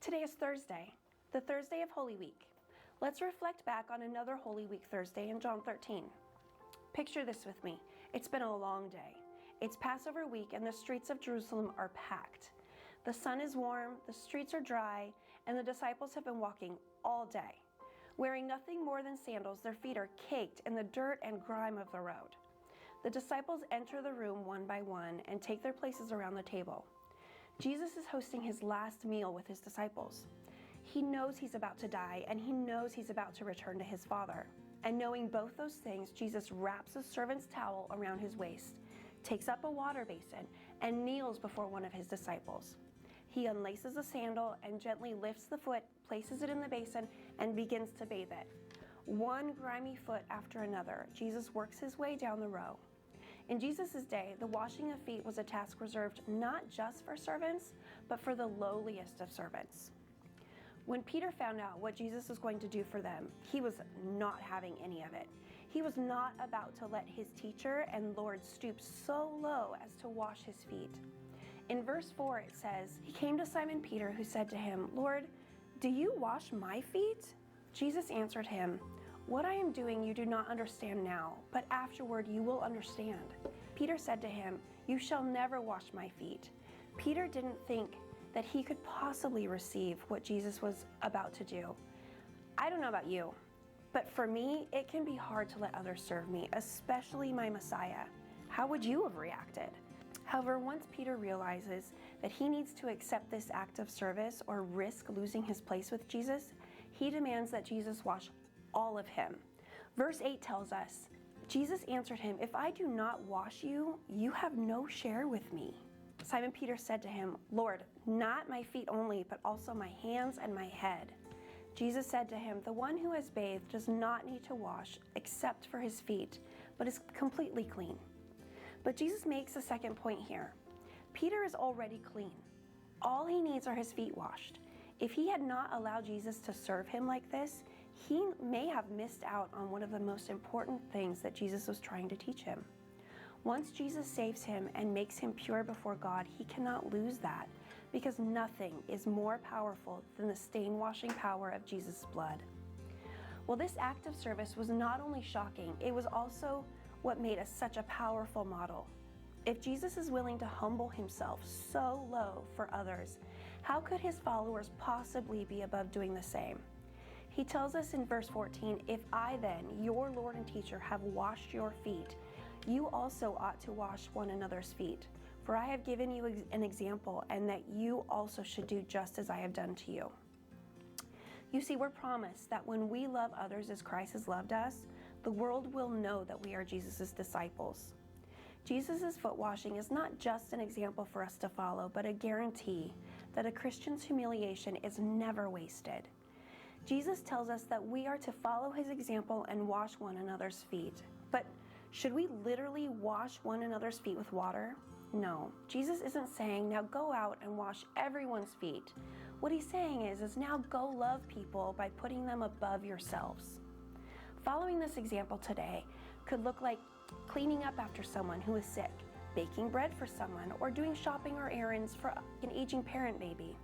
Today is Thursday, the Thursday of Holy Week. Let's reflect back on another Holy Week Thursday in John 13. Picture this with me. It's been a long day. It's Passover week and the streets of Jerusalem are packed. The sun is warm, the streets are dry, and the disciples have been walking all day. Wearing nothing more than sandals, their feet are caked in the dirt and grime of the road. The disciples enter the room one by one and take their places around the table. Jesus is hosting his last meal with his disciples. He knows he's about to die, and he knows he's about to return to his Father. And knowing both those things, Jesus wraps a servant's towel around his waist, takes up a water basin, and kneels before one of his disciples. He unlaces a sandal and gently lifts the foot, places it in the basin, and begins to bathe it. One grimy foot after another, Jesus works his way down the row. In Jesus' day, the washing of feet was a task reserved not just for servants, but for the lowliest of servants. When Peter found out what Jesus was going to do for them, he was not having any of it. He was not about to let his teacher and Lord stoop so low as to wash his feet. In verse 4 it says, "He came to Simon Peter, who said to him, 'Lord, do you wash my feet?' Jesus answered him, 'What I am doing you do not understand now, but afterward you will understand.' Peter said to him, 'You shall never wash my feet.' Peter didn't think that he could possibly receive what Jesus was about to do. I don't know about you, but for me, it can be hard to let others serve me, especially my Messiah. How would you have reacted? However, once Peter realizes that he needs to accept this act of service or risk losing his place with Jesus, he demands that Jesus wash all of him. Verse 8 tells us, Jesus answered him, 'If I do not wash you, you have no share with me.' Simon Peter said to him, 'Lord, not my feet only, but also my hands and my head.' Jesus said to him, 'The one who has bathed does not need to wash except for his feet, but is completely clean.' But Jesus makes a second point here. Peter is already clean. All he needs are his feet washed. If he had not allowed Jesus to serve him like this, he may have missed out on one of the most important things that Jesus was trying to teach him. Once Jesus saves him and makes him pure before God, he cannot lose that, because nothing is more powerful than the stain-washing power of Jesus' blood. Well, this act of service was not only shocking, it was also what made us such a powerful model. If Jesus is willing to humble himself so low for others, how could his followers possibly be above doing the same? He tells us in verse 14, "If I then, your Lord and teacher, have washed your feet, you also ought to wash one another's feet. For I have given you an example, and that you also should do just as I have done to you." You see, we're promised that when we love others as Christ has loved us, the world will know that we are Jesus' disciples. Jesus' foot washing is not just an example for us to follow, but a guarantee that a Christian's humiliation is never wasted. Jesus tells us that we are to follow his example and wash one another's feet. But should we literally wash one another's feet with water? No. Jesus isn't saying, now go out and wash everyone's feet. What he's saying is now go love people by putting them above yourselves. Following this example today could look like cleaning up after someone who is sick, baking bread for someone, or doing shopping or errands for an aging parent maybe.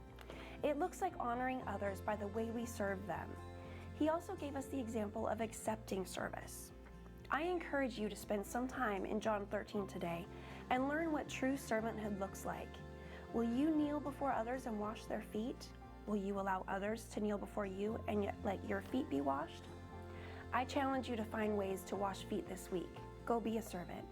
It looks like honoring others by the way we serve them. He also gave us the example of accepting service. I encourage you to spend some time in John 13 today and learn what true servanthood looks like. Will you kneel before others and wash their feet? Will you allow others to kneel before you and yet let your feet be washed? I challenge you to find ways to wash feet this week. Go be a servant.